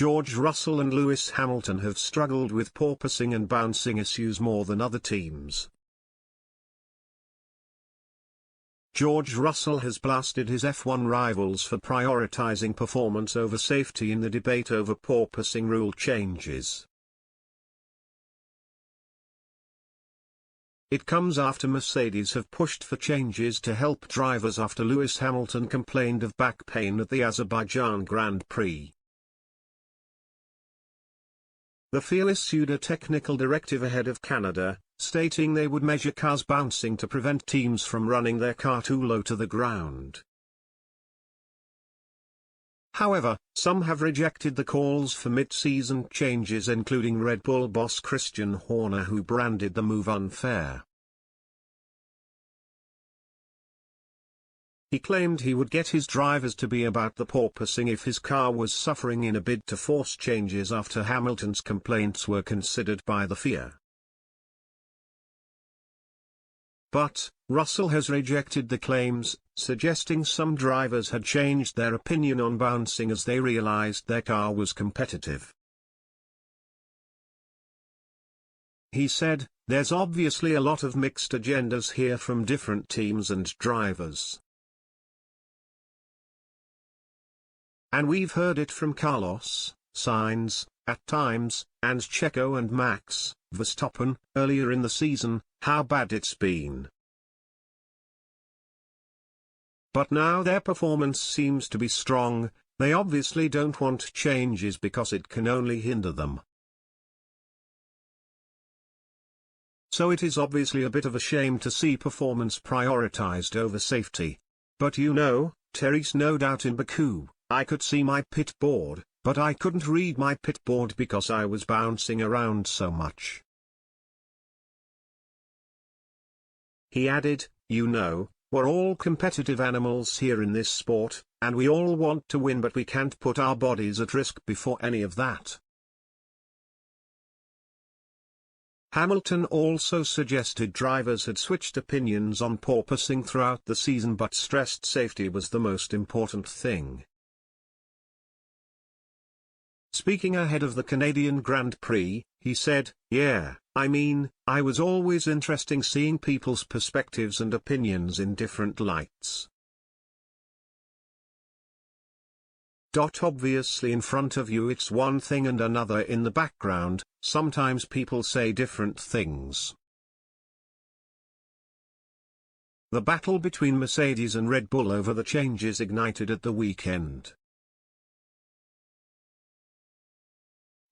George Russell and Lewis Hamilton have struggled with porpoising and bouncing issues more than other teams. George Russell has blasted his F1 rivals for prioritizing performance over safety in the debate over porpoising rule changes. It comes after Mercedes have pushed for changes to help drivers after Lewis Hamilton complained of back pain at the Azerbaijan Grand Prix. The FIA issued a technical directive ahead of Canada, stating they would measure cars bouncing to prevent teams from running their car too low to the ground. However, some have rejected the calls for mid-season changes, including Red Bull boss Christian Horner, who branded the move unfair. He claimed he would get his drivers to be about the porpoising if his car was suffering in a bid to force changes after Hamilton's complaints were considered by the FIA. But, Russell has rejected the claims, suggesting some drivers had changed their opinion on bouncing as they realized their car was competitive. He said, "There's obviously a lot of mixed agendas here from different teams and drivers. And we've heard it from Carlos Sainz, at times, and Checo and Max Verstappen, earlier in the season, how bad it's been. But now their performance seems to be strong, they obviously don't want changes because it can only hinder them. So it is obviously a bit of a shame to see performance prioritized over safety. But you know, Terry's no doubt in Baku, I could see my pit board, but I couldn't read my pit board because I was bouncing around so much." He added, "You know, we're all competitive animals here in this sport, and we all want to win, but we can't put our bodies at risk before any of that." Hamilton also suggested drivers had switched opinions on porpoising throughout the season but stressed safety was the most important thing. Speaking ahead of the Canadian Grand Prix, he said, "Yeah, I mean, I was always interested seeing people's perspectives and opinions in different lights. Obviously in front of you it's one thing and another in the background, sometimes people say different things." The battle between Mercedes and Red Bull over the changes ignited at the weekend.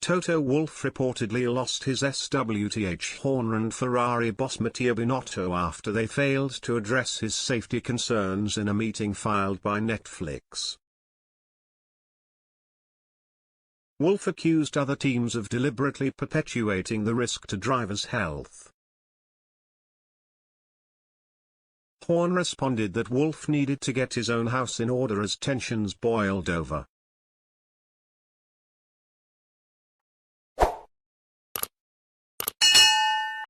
Toto Wolff reportedly lost his SWTH Horner and Ferrari boss Mattia Binotto after they failed to address his safety concerns in a meeting filed by Netflix. Wolff accused other teams of deliberately perpetuating the risk to drivers' health. Horner responded that Wolff needed to get his own house in order as tensions boiled over.